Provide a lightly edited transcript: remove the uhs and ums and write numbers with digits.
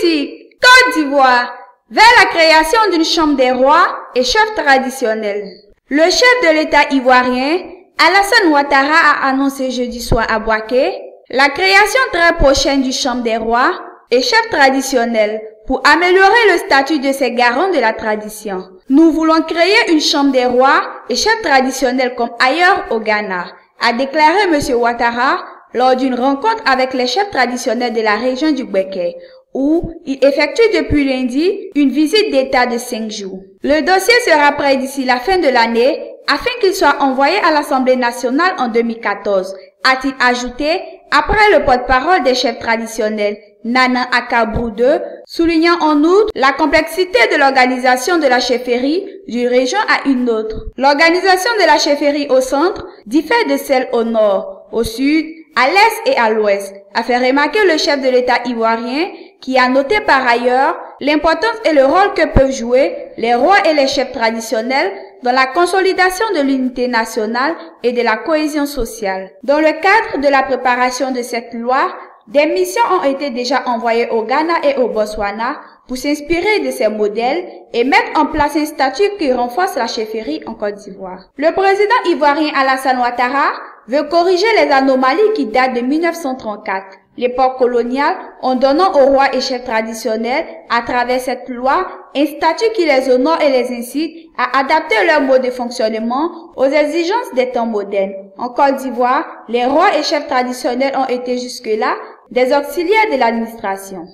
Politique. Côte d'Ivoire. Vers la création d'une chambre des rois et chefs traditionnels. Le chef de l'État ivoirien, Alassane Ouattara, a annoncé jeudi soir à Bouaké la création très prochaine d'une chambre des rois et chefs traditionnels pour améliorer le statut de ces garants de la tradition. Nous voulons créer une chambre des rois et chefs traditionnels comme ailleurs au Ghana, a déclaré M. Ouattara lors d'une rencontre avec les chefs traditionnels de la région du Béké, où il effectue depuis lundi une visite d'État de 5 jours. Le dossier sera prêt d'ici la fin de l'année afin qu'il soit envoyé à l'Assemblée nationale en 2014, a-t-il ajouté après le porte-parole des chefs traditionnels, Nana Akabrou II, soulignant en outre la complexité de l'organisation de la chefferie d'une région à une autre. L'organisation de la chefferie au centre diffère de celle au nord, au sud, à l'est et à l'ouest, a fait remarquer le chef de l'État ivoirien, qui a noté par ailleurs l'importance et le rôle que peuvent jouer les rois et les chefs traditionnels dans la consolidation de l'unité nationale et de la cohésion sociale. Dans le cadre de la préparation de cette loi, des missions ont été déjà envoyées au Ghana et au Botswana pour s'inspirer de ces modèles et mettre en place un statut qui renforce la chefferie en Côte d'Ivoire. Le président ivoirien Alassane Ouattara veut corriger les anomalies qui datent de 1934, l'époque coloniale, en donnant aux rois et chefs traditionnels, à travers cette loi, un statut qui les honore et les incite à adapter leur mode de fonctionnement aux exigences des temps modernes. En Côte d'Ivoire, les rois et chefs traditionnels ont été jusque-là des auxiliaires de l'administration.